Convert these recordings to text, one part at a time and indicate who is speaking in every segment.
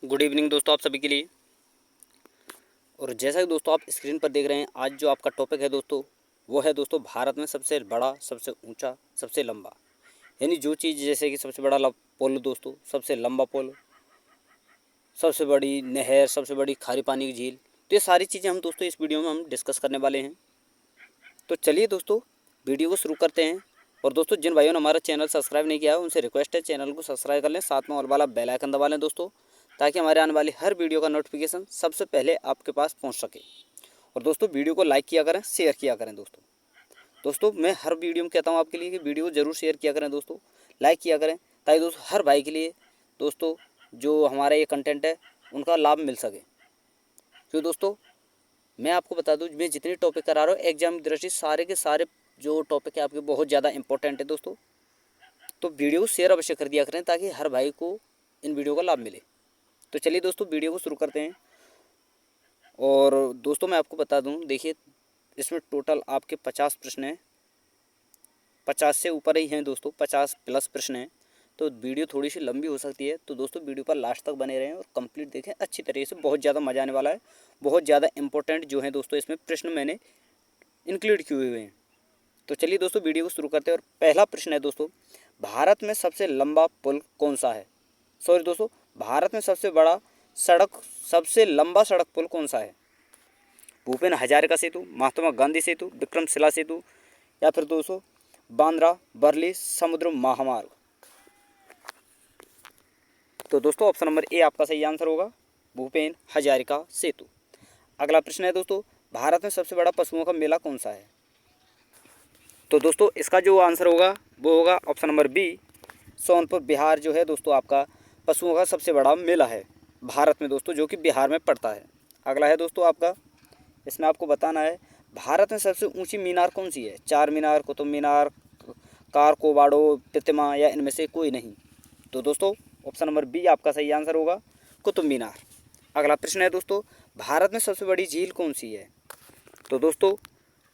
Speaker 1: Good evening दोस्तों आप सभी के लिए। और जैसा कि दोस्तों आप स्क्रीन पर देख रहे हैं, आज जो आपका टॉपिक है दोस्तों वो है दोस्तों भारत में सबसे बड़ा, सबसे ऊंचा, सबसे लंबा, यानी जो चीज़ जैसे कि सबसे बड़ा पुल दोस्तों, सबसे लंबा पुल, सबसे बड़ी नहर, सबसे बड़ी खारी पानी की झील, तो ये सारी चीज़ें हम दोस्तों इस वीडियो में हम डिस्कस करने वाले हैं। तो चलिए दोस्तों वीडियो को शुरू करते हैं। और दोस्तों जिन भाइयों ने हमारा चैनल सब्सक्राइब नहीं किया है उनसे रिक्वेस्ट है चैनल को सब्सक्राइब कर लें, साथ में ऑल वाला बेल आइकन दबा लें दोस्तों, ताकि हमारे आने वाली हर वीडियो का नोटिफिकेशन सबसे पहले आपके पास पहुंच सके। और दोस्तों वीडियो को लाइक किया करें, शेयर किया करें दोस्तों। दोस्तों मैं हर वीडियो में कहता हूँ आपके लिए कि वीडियो को ज़रूर शेयर किया करें दोस्तों, लाइक किया करें, ताकि दोस्तों हर भाई के लिए दोस्तों जो हमारा ये कंटेंट है उनका लाभ मिल सके। क्यों दोस्तों, मैं आपको बता दूं, मैं जितने टॉपिक करा रहा हूँ एग्जाम की दृष्टि सारे के सारे जो टॉपिक है आपके बहुत ज़्यादा इंपॉर्टेंट है दोस्तों। तो वीडियो को शेयर अवश्य कर दिया करें ताकि हर भाई को इन वीडियो का लाभ मिले। तो चलिए दोस्तों वीडियो को शुरू करते हैं। और दोस्तों मैं आपको बता दूं, देखिए इसमें टोटल आपके 50 प्रश्न हैं, 50 से ऊपर ही हैं दोस्तों, 50 प्लस प्रश्न हैं। तो वीडियो थोड़ी सी लंबी हो सकती है, तो दोस्तों वीडियो पर लास्ट तक बने रहें और कंप्लीट देखें अच्छी तरीके से, बहुत ज़्यादा मजा आने वाला है। बहुत ज़्यादा इंपॉर्टेंट जो है दोस्तों इसमें प्रश्न मैंने इंक्लूड किए हुए हैं। तो चलिए दोस्तों वीडियो को शुरू करते हैं। और पहला प्रश्न है दोस्तों, भारत में सबसे लंबा पुल कौन सा है? सॉरी दोस्तों, भारत में सबसे लंबा सड़क पुल कौन सा है? भूपेन हजारिका सेतु, महात्मा गांधी सेतु, विक्रमशिला सेतु, या फिर दोस्तों बांद्रा बर्ली समुद्र महामार्ग। तो दोस्तों ऑप्शन नंबर ए आपका सही आंसर होगा, भूपेन हजारिका सेतु। अगला प्रश्न है दोस्तों, भारत में सबसे बड़ा पशुओं का मेला कौन सा है? तो दोस्तों इसका जो आंसर होगा वो होगा option number B, Sonpur Bihar जो है दोस्तों आपका पशुओं का सबसे बड़ा मेला है भारत में दोस्तों, जो कि बिहार में पड़ता है। अगला है दोस्तों आपका, इसमें आपको बताना है भारत में सबसे ऊंची मीनार कौन सी है? चार मीनार, कुतुब मीनार, कारकोबाडो प्रतिमा, या इनमें से कोई नहीं। तो दोस्तों ऑप्शन नंबर बी आपका सही आंसर होगा, कुतुब मीनार। अगला प्रश्न है दोस्तों, भारत में सबसे बड़ी झील कौन सी है? तो दोस्तों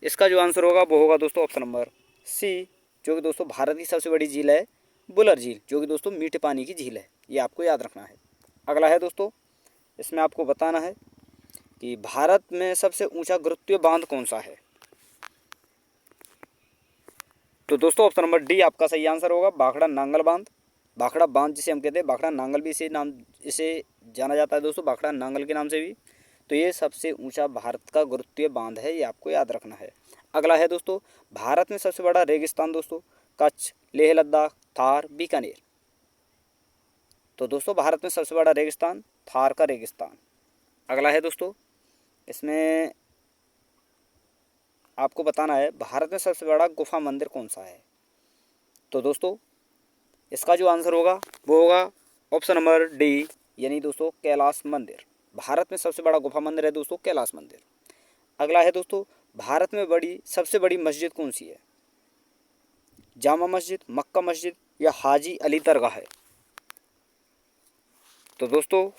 Speaker 1: इसका जो आंसर होगा वो होगा दोस्तों ऑप्शन नंबर सी, जो कि दोस्तों भारत की सबसे बड़ी झील है बुलर झील, जो कि दोस्तों मीठे पानी की झील है, ये आपको याद रखना है। अगला है दोस्तों, इसमें आपको बताना है कि भारत में सबसे ऊंचा गुरुत्वीय बांध कौन सा है? तो दोस्तों ऑप्शन नंबर डी आपका सही आंसर होगा, भाखड़ा नांगल बांध। भाखड़ा बांध जिसे हम कहते हैं, भाखड़ा नांगल भी इसे जाना जाता है दोस्तों, भाखड़ा नांगल के नाम से भी। तो ये सबसे ऊंचा भारत का गुरुत्वीय बांध है, ये आपको याद रखना है। अगला है दोस्तों, भारत में सबसे बड़ा रेगिस्तान दोस्तों, कच्छ, लेह लद्दाख, थार, बीकानेर। तो दोस्तों भारत में सबसे बड़ा रेगिस्तान थार का रेगिस्तान। अगला है दोस्तों, इसमें आपको बताना है भारत में सबसे बड़ा गुफा मंदिर कौन सा है? तो दोस्तों इसका जो आंसर होगा वो होगा ऑप्शन नंबर डी, यानी दोस्तों कैलाश मंदिर। भारत में सबसे बड़ा गुफा मंदिर है दोस्तों कैलाश मंदिर। अगला है दोस्तों, भारत में सबसे बड़ी मस्जिद कौन सी है? जामा मस्जिद, मक्का मस्जिद, या हाजी अली दरगाह है। तो दोस्तों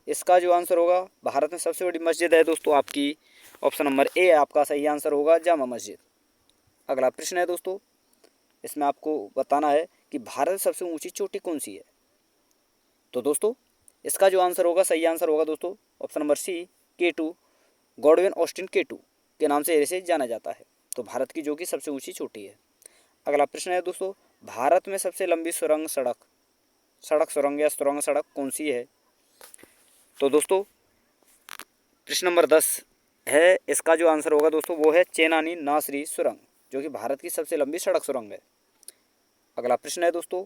Speaker 1: इसका जो आंसर होगा, भारत में सबसे बड़ी मस्जिद है दोस्तों आपकी ऑप्शन नंबर ए आपका सही आंसर होगा, जामा मस्जिद। अगला प्रश्न है दोस्तों, इसमें आपको बताना है कि भारत में सबसे ऊंची चोटी कौन सी है? तो दोस्तों इसका जो आंसर होगा, सही आंसर होगा दोस्तों option number C, K2, Godwin Austen K2 के नाम से इसे जाना जाता है। तो भारत की जो कि सबसे ऊंची चोटी है। अगला प्रश्न है दोस्तों, भारत में सबसे लंबी सुरंग या सुरंग सड़क कौन सी है? तो दोस्तों प्रश्न नंबर 10 है, इसका जो आंसर होगा दोस्तों वो है चेनानी नासरी सुरंग, जो कि भारत की सबसे लंबी सड़क सुरंग है। अगला प्रश्न है दोस्तों,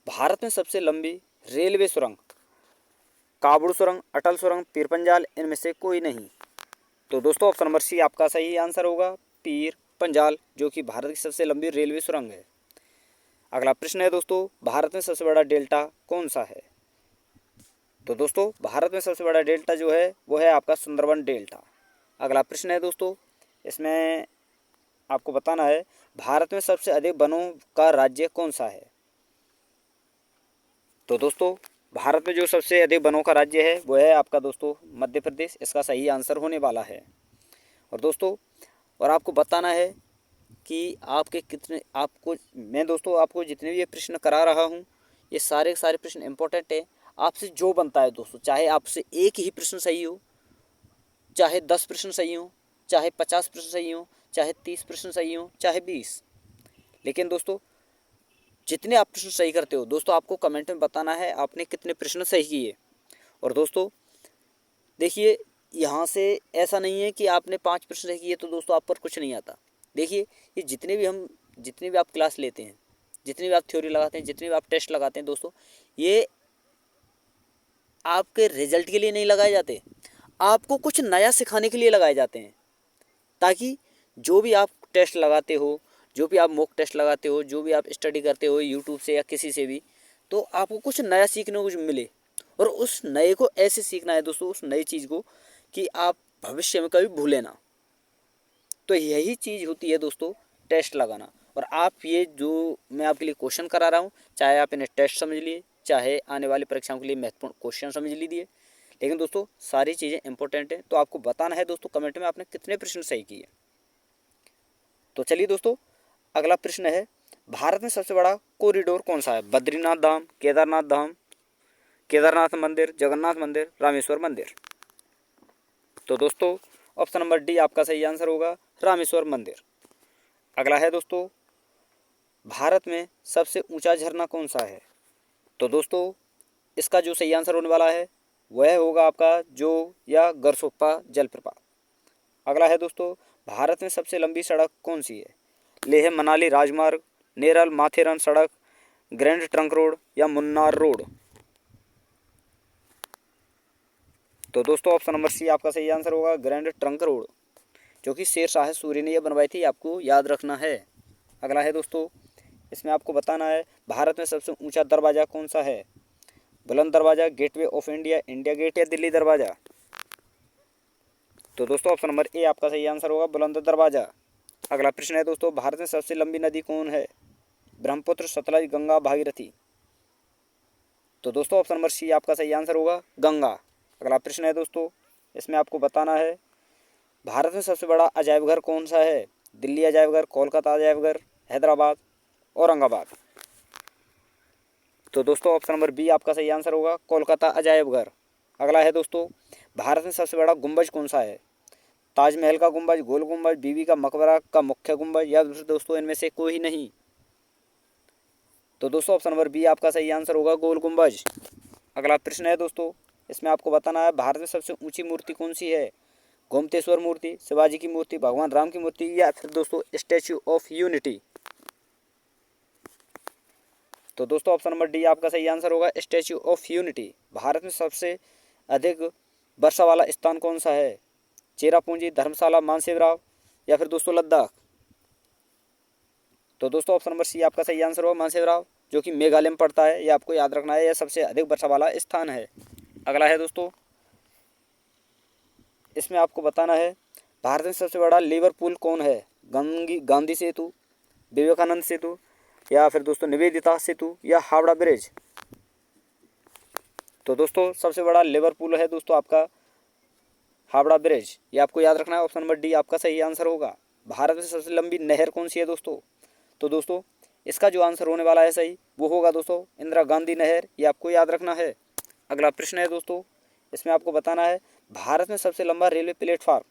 Speaker 1: भारत में सबसे लंबी रेलवे सुरंग, काबुड़ सुरंग, अटल सुरंग, पीर पंजाल, इनमें से कोई नहीं। तो दोस्तों ऑप्शन नंबर सी आपका सही आंसर होगा, पीर पंजाल, जो कि भारत की सबसे लंबी रेलवे सुरंग है। अगला प्रश्न है दोस्तों, भारत में सबसे बड़ा डेल्टा कौन सा है? तो दोस्तों भारत में सबसे बड़ा डेल्टा जो है वो है आपका सुंदरबन डेल्टा। अगला प्रश्न है दोस्तों, इसमें आपको बताना है भारत में सबसे अधिक वनों का राज्य कौन सा है? तो दोस्तों भारत में जो सबसे अधिक वनों का राज्य है वो है आपका दोस्तों मध्य प्रदेश, इसका सही आंसर होने वाला है। और दोस्तों आपको बताना है कि मैं दोस्तों आपको जितने भी ये प्रश्न करा रहा हूँ ये सारे के सारे प्रश्न इंपॉर्टेंट है। आपसे जो बनता है दोस्तों, चाहे आपसे एक ही प्रश्न सही हो, चाहे 10 प्रश्न सही हो, चाहे 50 प्रश्न सही हो, चाहे 30 प्रश्न सही हो, चाहे 20, लेकिन दोस्तों जितने आप प्रश्न सही करते हो दोस्तों, आपको कमेंट में बताना है आपने कितने प्रश्न सही किए। और दोस्तों देखिए, यहाँ से ऐसा नहीं है कि आपने 5 प्रश्न सही किए तो दोस्तों आप पर कुछ नहीं आता। देखिए, ये जितने भी आप क्लास लेते हैं, जितनी भी आप थ्योरी लगाते हैं, जितने भी आप टेस्ट लगाते हैं दोस्तों, ये आपके रिजल्ट के लिए नहीं लगाए जाते, आपको कुछ नया सिखाने के लिए लगाए जाते हैं। ताकि जो भी आप टेस्ट लगाते हो, जो भी आप मॉक टेस्ट लगाते हो, जो भी आप स्टडी करते हो यूट्यूब से या किसी से भी, तो आपको कुछ नया सीखने को मिले। और उस नए को ऐसे सीखना है दोस्तों, उस नई चीज़ को, कि आप भविष्य में कभी भूलें ना। तो यही चीज़ होती है दोस्तों टेस्ट लगाना। और आप ये जो मैं आपके लिए क्वेश्चन करा रहा हूँ, चाहे आप इन्हें टेस्ट समझ लिए, चाहे आने वाली परीक्षाओं के लिए महत्वपूर्ण क्वेश्चन समझ लीजिए, लेकिन दोस्तों सारी चीज़ें इंपॉर्टेंट हैं। तो आपको बताना है दोस्तों कमेंट में आपने कितने प्रश्न सही किए। तो चलिए दोस्तों, अगला प्रश्न है, भारत में सबसे बड़ा कॉरिडोर कौन सा है? बद्रीनाथ धाम, केदारनाथ धाम, केदारनाथ मंदिर, जगन्नाथ मंदिर, रामेश्वर मंदिर। तो दोस्तों ऑप्शन नंबर डी आपका सही आंसर होगा, रामेश्वर मंदिर। अगला है दोस्तों, भारत में सबसे ऊंचा झरना कौन सा है? तो दोस्तों इसका जो सही आंसर होने वाला है वह होगा आपका जोग या गरसोप्पा जलप्रपात। अगला है दोस्तों, भारत में सबसे लंबी सड़क कौन सी है? लेह मनाली राजमार्ग, नेरल माथेरन सड़क, ग्रैंड ट्रंक रोड या मुन्नार रोड। तो दोस्तों ऑप्शन नंबर सी आपका सही आंसर होगा, ग्रैंड ट्रंक रोड, जो कि शेरशाह सूरी ने यह बनवाई थी, आपको याद रखना है। अगला है दोस्तों, इसमें आपको बताना है भारत में सबसे ऊंचा दरवाज़ा कौन सा है? Buland Darwaza, gateway of India, India gate या दिल्ली दरवाज़ा। तो दोस्तों ऑप्शन नंबर ए आपका सही आंसर होगा, बुलंद दरवाज़ा। अगला प्रश्न है दोस्तों, भारत में सबसे लंबी नदी कौन है? ब्रह्मपुत्र, सतलज, गंगा, भागीरथी। तो दोस्तों ऑप्शन नंबर सी आपका सही आंसर होगा, गंगा। अगला प्रश्न है दोस्तों, इसमें आपको बताना है भारत में सबसे बड़ा अजायब घर कौन सा है? दिल्ली अजायब घर, कोलकाता अजायब घर, हैदराबाद, औरंगाबाद। तो दोस्तों ऑप्शन नंबर बी आपका सही आंसर होगा, कोलकाता अजायब घर। अगला है दोस्तों, भारत में सबसे बड़ा गुंबज कौन सा है? ताजमहल का गुंबज, गोल गुंबज, बीबी का मकबरा का मुख्य गुंबज या दोस्तों इनमें से कोई नहीं। तो दोस्तों ऑप्शन नंबर बी आपका सही आंसर होगा, गोल गुंबज। अगला प्रश्न है दोस्तों, इसमें आपको बताना है भारत में सबसे ऊंची मूर्ति कौन सी है? गोमतेश्वर मूर्ति, शिवाजी की मूर्ति, भगवान राम की मूर्ति या फिर दोस्तों स्टैच्यू ऑफ यूनिटी। तो दोस्तों ऑप्शन नंबर डी आपका सही आंसर होगा, स्टैच्यू ऑफ यूनिटी। भारत में सबसे अधिक वर्षा वाला स्थान कौन सा है? चेरापूंजी, धर्मशाला, मानसेवराव या फिर दोस्तों लद्दाख। तो दोस्तों ऑप्शन नंबर सी आपका सही आंसर होगा, मानसेवराव, जो कि मेघालय में पड़ता है। यह आपको याद रखना है, यह सबसे अधिक वर्षा वाला स्थान है। अगला है दोस्तों, इसमें आपको बताना है भारत में सबसे बड़ा लेबर पुल कौन है? गांधी सेतु, विवेकानंद सेतु या फिर दोस्तों निवेदिता सेतु या हावड़ा ब्रिज। तो दोस्तों सबसे बड़ा लेबर पुल है दोस्तों आपका हावड़ा ब्रिज, ये आपको याद रखना है। ऑप्शन नंबर डी आपका सही आंसर होगा। भारत में सबसे लंबी नहर कौन सी है दोस्तों? तो दोस्तों इसका जो आंसर होने वाला है सही, वो होगा दोस्तों इंदिरा गांधी नहर, ये आपको याद रखना है। अगला प्रश्न है दोस्तों, इसमें आपको बताना है भारत में सबसे लंबा रेलवे प्लेटफार्म।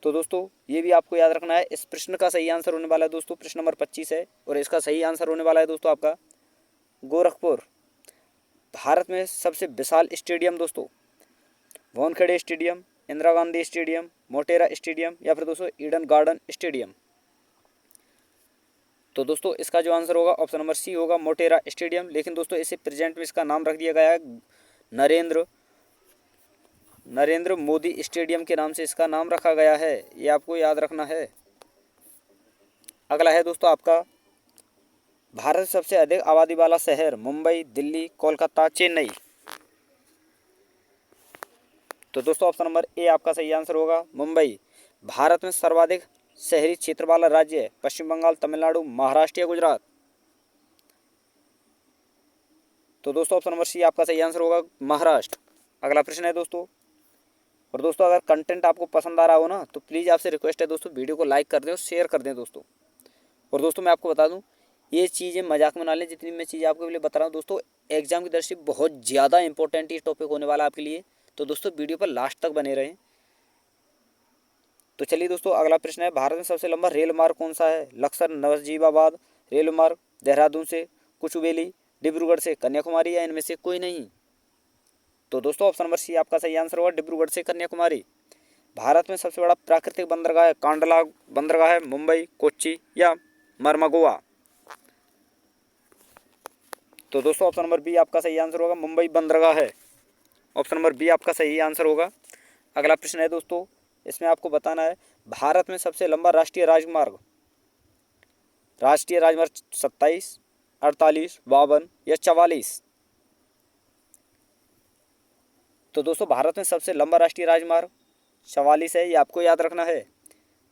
Speaker 1: तो दोस्तों ये भी आपको याद रखना है। इस प्रश्न का सही आंसर होने वाला है दोस्तों प्रश्न नंबर 25 है, और इसका सही आंसर होने वाला है दोस्तों आपका गोरखपुर। भारत में सबसे विशाल स्टेडियम दोस्तों, Wankhede stadium, Indira Gandhi stadium, Motera stadium या फिर दोस्तों ईडन गार्डन स्टेडियम। तो दोस्तों इसका जो आंसर होगा ऑप्शन नंबर सी होगा, मोटेरा स्टेडियम। लेकिन दोस्तों इसे प्रेजेंट में इसका नाम रख दिया गया है नरेंद्र मोदी स्टेडियम के नाम से इसका नाम रखा गया है, ये आपको याद रखना है। अगला है दोस्तों आपका भारत सबसे अधिक आबादी वाला शहर, मुंबई, दिल्ली, कोलकाता, चेन्नई। तो दोस्तों ऑप्शन नंबर ए आपका सही आंसर होगा, मुंबई। भारत में सर्वाधिक शहरी क्षेत्र वाला राज्य है, पश्चिम बंगाल, तमिलनाडु, महाराष्ट्र या गुजरात। तो दोस्तों ऑप्शन नंबर सी आपका सही आंसर होगा, महाराष्ट्र। अगला प्रश्न है दोस्तों, और दोस्तों अगर कंटेंट आपको पसंद आ रहा हो ना, तो प्लीज़ आपसे रिक्वेस्ट है दोस्तों वीडियो को लाइक कर दें और शेयर कर दें दोस्तों। और दोस्तों मैं आपको बता दूं, ये चीज़ें मजाक में ना लें, जितनी मैं चीज़ें आपके लिए बता रहा हूँ दोस्तों, एग्जाम की दृष्टि बहुत ज़्यादा इंपॉर्टेंट ये टॉपिक होने वाला है आपके लिए। तो दोस्तों वीडियो पर लास्ट तक बने रहें। तो चलिए दोस्तों, अगला प्रश्न है, भारत में सबसे लंबा रेल मार्ग कौन सा है? लक्सर नजीबाबाद रेल मार्ग, देहरादून से कोचुवेली, डिब्रूगढ़ से कन्याकुमारी, या इनमें से कोई नहीं? तो दोस्तों ऑप्शन नंबर सी आपका सही आंसर होगा, डिब्रूगढ़ से कन्याकुमारी। भारत में सबसे बड़ा प्राकृतिक बंदरगाह है? कांडला बंदरगाह है, मुंबई, कोच्चि, या मरमगोवा? तो दोस्तों ऑप्शन नंबर बी आपका सही आंसर होगा, मुंबई बंदरगाह है। ऑप्शन नंबर बी आपका सही आंसर होगा। अगला प्रश्न है दोस्तों, इसमें आपको बताना है, भारत में सबसे लंबा राष्ट्रीय राजमार्ग 27, 48, 52 या 44? तो दोस्तों भारत में सबसे लंबा राष्ट्रीय राजमार्ग 44 है, ये आपको याद रखना है।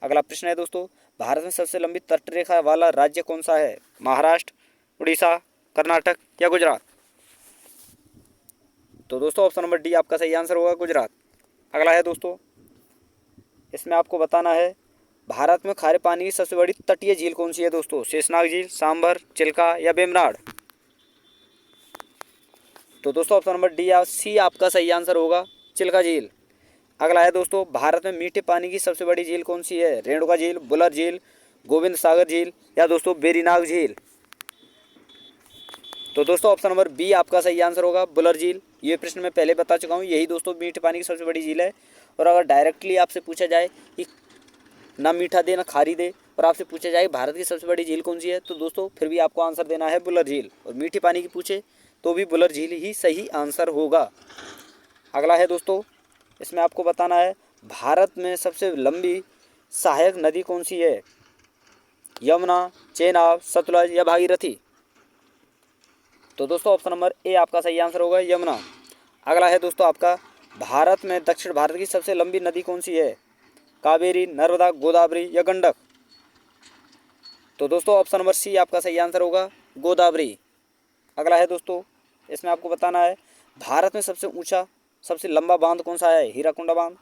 Speaker 1: अगला प्रश्न है दोस्तों, भारत में सबसे लंबी तटरेखा वाला राज्य कौन सा है? महाराष्ट्र, उड़ीसा, कर्नाटक या गुजरात? तो दोस्तों ऑप्शन नंबर डी आपका सही आंसर होगा, गुजरात। अगला है दोस्तों, इसमें आपको बताना है, भारत में खारे पानी की सबसे बड़ी तटीय झील कौन सी है दोस्तों? शेषनाग झील, सांभर, चिल्का या वेम्बनाड? तो दोस्तों ऑप्शन नंबर डी या सी आपका सही आंसर होगा, चिल्का झील। अगला है दोस्तों, भारत में मीठे पानी की सबसे बड़ी झील कौन सी है? रेणुका झील, बुलर झील, गोविंद सागर झील या दोस्तों वेरीनाग झील? तो दोस्तों ऑप्शन नंबर बी आपका सही आंसर होगा, बुलर झील। ये प्रश्न मैं पहले बता चुका हूँ, यही दोस्तों मीठे पानी की सबसे बड़ी झील है। और अगर डायरेक्टली आपसे पूछा जाए कि ना मीठा दे ना खारी दे, और आपसे पूछा जाए भारत की सबसे बड़ी झील कौन सी है, तो दोस्तों फिर भी आपको आंसर देना है बुलर झील। और मीठे पानी की पूछे तो भी बुलर झील ही सही आंसर होगा। अगला है दोस्तों, इसमें आपको बताना है, भारत में सबसे लंबी सहायक नदी कौन सी है? यमुना, चेनाब, सतलज या भागीरथी? तो दोस्तों ऑप्शन नंबर ए आपका सही आंसर होगा, यमुना। अगला है दोस्तों आपका, भारत में दक्षिण भारत की सबसे लंबी नदी कौन सी है? कावेरी, नर्मदा, गोदावरी या गंडक? तो दोस्तों ऑप्शन नंबर सी आपका सही आंसर होगा, गोदावरी। अगला है दोस्तों, इसमें आपको बताना है, भारत में सबसे ऊंचा सबसे लंबा बांध कौन सा है? हीराकुंडा बांध,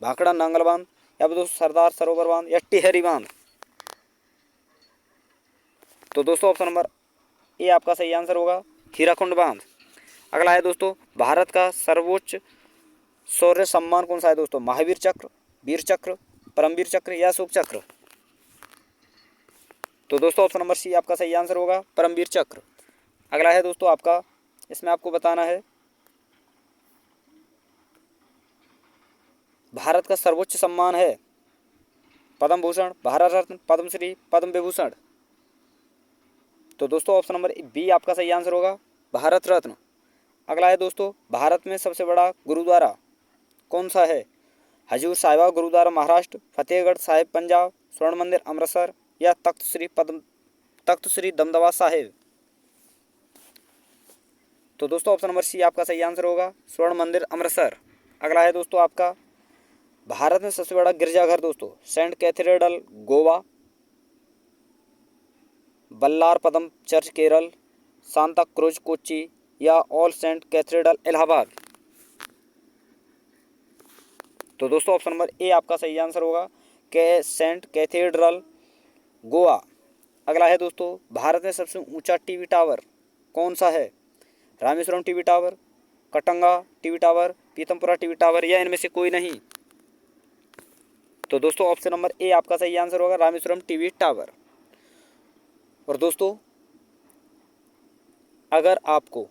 Speaker 1: भाखड़ा नांगल बांध या दोस्तों सरदार सरोवर बांध या टिहरी बांध? तो दोस्तों ऑप्शन नंबर ए आपका सही आंसर होगा, हीराकुंड बांध। अगला है दोस्तों, भारत का सर्वोच्च शौर्य सम्मान कौन सा है दोस्तों? महावीर चक्र, वीर चक्र, परमवीर चक्र या अशोक चक्र? तो दोस्तों ऑप्शन नंबर सी आपका सही आंसर होगा, परमवीर चक्र। अगला है दोस्तों आपका, इसमें आपको बताना है, भारत का सर्वोच्च सम्मान है पद्म भूषण, भारत रत्न, पद्मश्री, पद्म विभूषण? तो दोस्तों ऑप्शन नंबर बी आपका सही आंसर होगा, भारत रत्न। अगला है दोस्तों, भारत में सबसे बड़ा गुरुद्वारा कौन सा है? हजूर साहिबा गुरुद्वारा महाराष्ट्र, फतेहगढ़ साहिब पंजाब, स्वर्ण मंदिर अमृतसर या तख्त श्री दमदमा साहिब? तो दोस्तों ऑप्शन नंबर सी आपका सही आंसर होगा, स्वर्ण मंदिर अमृतसर। अगला है दोस्तों आपका, भारत में सबसे बड़ा गिरजाघर दोस्तों, saint cathedral Goa, Vallarpadam church Kerala, Santa Cruz Kochi या ऑल सेंट कैथेड्रल इलाहाबाद? तो दोस्तों ऑप्शन नंबर ए आपका सही आंसर होगा, सेंट कैथेड्रल गोवा। अगला है दोस्तों, भारत में सबसे ऊंचा टीवी टावर कौन सा है? Rameswaram TV tower, Katanga TV tower, Pitampura TV tower या इनमें से कोई नहीं? तो दोस्तों ऑप्शन नंबर ए आपका सही आंसर होगा, रामेश्वरम टीवी टावर। और दोस्तों अगर आपको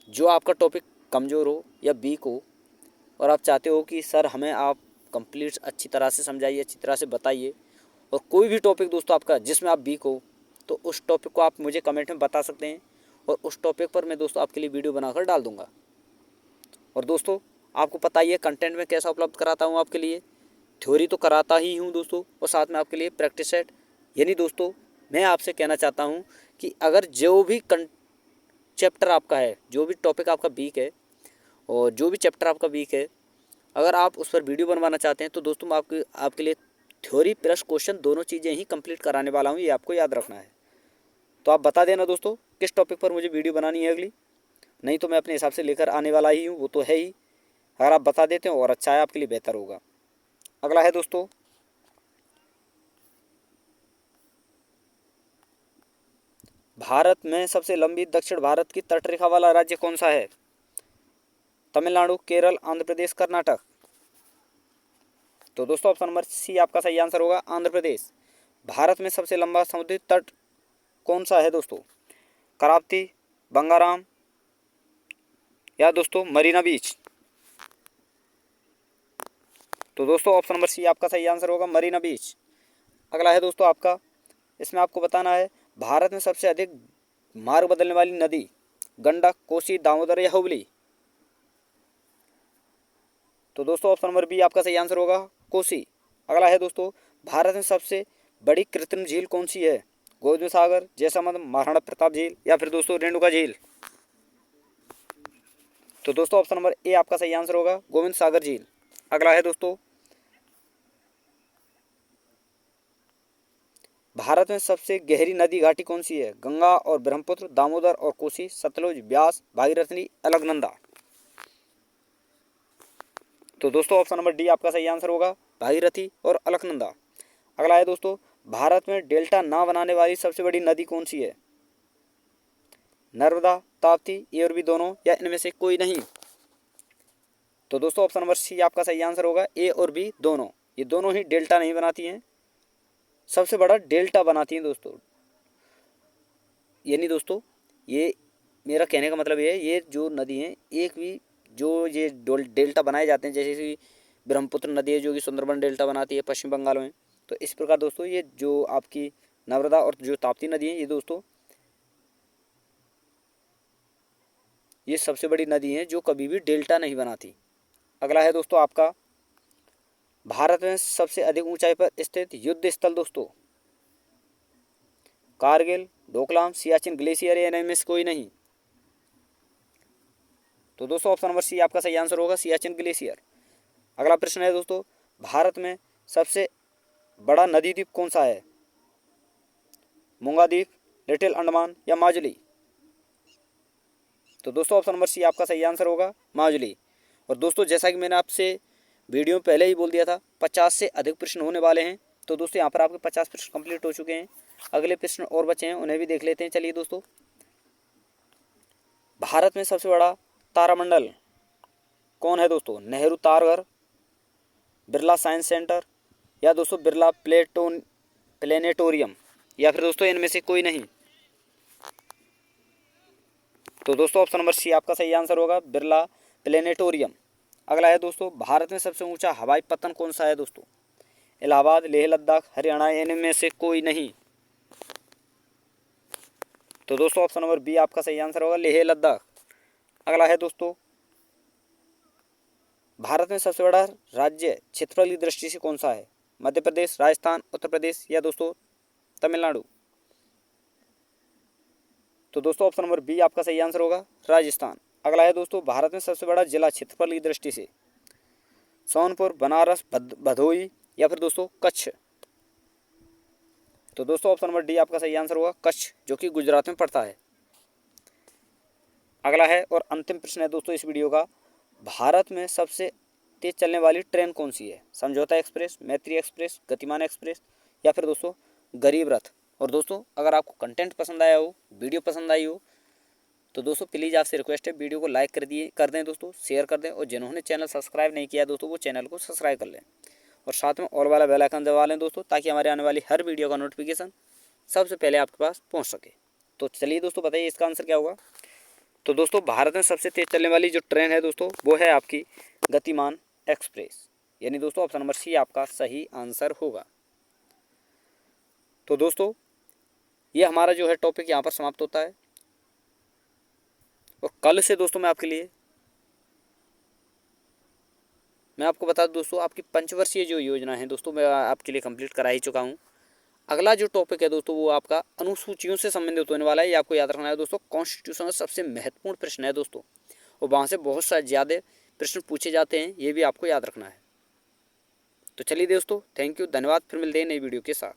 Speaker 1: जो आपका टॉपिक कमज़ोर हो या वीक हो और आप चाहते हो कि सर हमें आप कंप्लीट अच्छी तरह से समझाइए, अच्छी तरह से बताइए, और कोई भी टॉपिक दोस्तों आपका जिसमें आप वीक हो, तो उस टॉपिक को आप मुझे कमेंट में बता सकते हैं, और उस टॉपिक पर मैं दोस्तों आपके लिए वीडियो बनाकर डाल दूँगा। और दोस्तों आपको पता ही है कंटेंट में कैसा उपलब्ध कराता हूँ आपके लिए, थ्योरी तो कराता ही हूँ दोस्तों, और साथ में आपके लिए प्रैक्टिस सेट। यानी दोस्तों मैं आपसे कहना चाहता हूँ कि अगर जो भी चैप्टर आपका है, जो भी टॉपिक आपका वीक है और जो भी चैप्टर आपका वीक है, अगर आप उस पर वीडियो बनवाना चाहते हैं, तो दोस्तों मैं आपके लिए थ्योरी प्लस क्वेश्चन दोनों चीज़ें ही कंप्लीट कराने वाला हूँ, ये आपको याद रखना है। तो आप बता देना दोस्तों किस टॉपिक पर मुझे वीडियो बनानी है अगली, नहीं तो मैं अपने हिसाब से लेकर आने वाला ही हूँ, वो तो है ही। अगर आप बता देते हो और अच्छा है, आपके लिए बेहतर होगा। अगला है दोस्तों, भारत में सबसे लंबी दक्षिण भारत की तटरेखा वाला राज्य कौन सा है? तमिलनाडु, केरल, आंध्र प्रदेश, कर्नाटक। तो दोस्तों ऑप्शन नंबर सी आपका सही आंसर होगा, आंध्र प्रदेश। भारत में सबसे लंबा समुद्री तट कौन सा है दोस्तों? करावती, बंगाराम या दोस्तों मरीना बीच। तो दोस्तों ऑप्शन नंबर सी आपका सही आंसर होगा, मरीना बीच। अगला है दोस्तों आपका, इसमें आपको बताना है भारत में सबसे अधिक मार्ग बदलने वाली नदी गंडक, कोसी, दामोदर या हुगली। तो दोस्तों ऑप्शन नंबर बी आपका सही आंसर होगा, कोसी। अगला है दोस्तों, भारत में सबसे बड़ी कृत्रिम झील कौन सी है? गोविंद सागर, जैसलमेर, महाराणा प्रताप झील या फिर दोस्तों रेणुका झील। तो दोस्तों ऑप्शन नंबर ए आपका सही आंसर होगा, गोविंद सागर झील। अगला है दोस्तों, भारत में सबसे गहरी नदी घाटी कौन सी है? गंगा और ब्रह्मपुत्र, दामोदर और कोसी, सतलुज, ब्यास, भागीरथी, अलकनंदा। तो दोस्तों ऑप्शन नंबर डी आपका सही आंसर होगा, भागीरथी और अलकनंदा। अगला है दोस्तों, भारत में डेल्टा ना बनाने वाली सबसे बड़ी नदी कौन सी है? नर्मदा, ताप्ती, ये और भी दोनों या इनमें से कोई नहीं। तो दोस्तों ऑप्शन नंबर सी आपका सही आंसर होगा, ए और बी दोनों। ये दोनों ही डेल्टा नहीं बनाती हैं, सबसे बड़ा डेल्टा बनाती हैं दोस्तों। यानी दोस्तों ये मेरा कहने का मतलब ये है, ये जो नदी हैं एक भी जो ये डेल्टा बनाए जाते हैं, जैसे कि ब्रह्मपुत्र नदी है जो कि सुंदरबन डेल्टा बनाती है पश्चिम बंगाल में। तो इस प्रकार दोस्तों ये जो आपकी नर्मदा और जो ताप्ती नदी है, ये दोस्तों ये सबसे बड़ी नदी हैं जो कभी भी डेल्टा नहीं बनाती। अगला है दोस्तों आपका, भारत में सबसे अधिक ऊंचाई पर स्थित युद्ध स्थल दोस्तों? कारगिल, डोकलाम, सियाचिन ग्लेशियर या इनमें से कोई नहीं। तो दोस्तों ऑप्शन नंबर सी आपका सही आंसर होगा, सियाचिन ग्लेशियर। अगला प्रश्न है दोस्तों, भारत में सबसे बड़ा नदी द्वीप कौन सा है? मूंगा द्वीप, लिटिल अंडमान या माजुली। तो दोस्तों ऑप्शन नंबर सी आपका सही आंसर होगा, माजुली। और दोस्तों जैसा कि मैंने आपसे वीडियो में पहले ही बोल दिया था 50 से अधिक प्रश्न होने वाले हैं। तो दोस्तों यहाँ पर आपके 50 प्रश्न कंप्लीट हो चुके हैं, अगले प्रश्न और बचे हैं, उन्हें भी देख लेते हैं। चलिए दोस्तों, भारत में सबसे बड़ा तारामंडल कौन है दोस्तों? नेहरू तारघर, बिरला साइंस सेंटर या दोस्तों बिरला प्लेनेटोरियम या फिर दोस्तों इनमें से कोई नहीं। तो दोस्तों ऑप्शन नंबर सी आपका सही आंसर होगा, बिरला प्लेनेटोरियम। अगला है दोस्तों, भारत में सबसे ऊंचा हवाई पत्तन कौन सा है दोस्तों? इलाहाबाद, लेह लद्दाख, हरियाणा, इनमें से कोई नहीं। तो दोस्तों ऑप्शन नंबर बी आपका सही आंसर होगा, लेह लद्दाख। अगला है दोस्तों, भारत में सबसे बड़ा राज्य क्षेत्रफल की दृष्टि से कौन सा है? मध्य प्रदेश, राजस्थान, उत्तर प्रदेश या दोस्तों तमिलनाडु। तो दोस्तों ऑप्शन नंबर बी आपका सही आंसर होगा, राजस्थान। अगला है दोस्तों, भारत में सबसे बड़ा जिला क्षेत्रफल की दृष्टि से? सोनपुर, बनारस, भदोही या फिर दोस्तों कच्छ। तो दोस्तों ऑप्शन नंबर डी आपका सही आंसर होगा, कच्छ, जो कि गुजरात में पड़ता है। अगला है और अंतिम प्रश्न है दोस्तों इस वीडियो का, भारत में सबसे तेज चलने वाली ट्रेन कौन सी है? समझौता एक्सप्रेस, मैत्री एक्सप्रेस, गतिमान एक्सप्रेस या फिर दोस्तों गरीब रथ। और दोस्तों अगर आपको कंटेंट पसंद आया हो, वीडियो पसंद आई हो, तो दोस्तों प्लीज़ आपसे रिक्वेस्ट है वीडियो को लाइक कर दें दोस्तों, शेयर कर दें, और जिन्होंने चैनल सब्सक्राइब नहीं किया दोस्तों वो चैनल को सब्सक्राइब कर लें और साथ में ऑल वाला बेल आइकन दबा लें दोस्तों, ताकि हमारे आने वाली हर वीडियो का नोटिफिकेशन सबसे पहले आपके पास पहुँच सके। तो चलिए दोस्तों बताइए इसका आंसर क्या होगा। तो दोस्तों भारत में सबसे तेज चलने वाली जो ट्रेन है दोस्तों वो है आपकी गतिमान एक्सप्रेस, यानी दोस्तों ऑप्शन नंबर सी आपका सही आंसर होगा। तो दोस्तों ये हमारा जो है टॉपिक यहाँ पर समाप्त होता है, और कल से दोस्तों मैं आपको बता दूं दोस्तों, आपकी पंचवर्षीय जो योजना है दोस्तों मैं आपके लिए कंप्लीट करा ही चुका हूँ। अगला जो टॉपिक है दोस्तों वो आपका अनुसूचियों से संबंधित होने वाला है। ये आपको याद रखना है दोस्तों, कॉन्स्टिट्यूशन का सबसे महत्वपूर्ण प्रश्न है दोस्तों, और वहाँ से बहुत सारे ज़्यादा प्रश्न पूछे जाते हैं, ये भी आपको याद रखना है। तो चलिए दोस्तों, थैंक यू, धन्यवाद, फिर मिलते हैं नई वीडियो के साथ।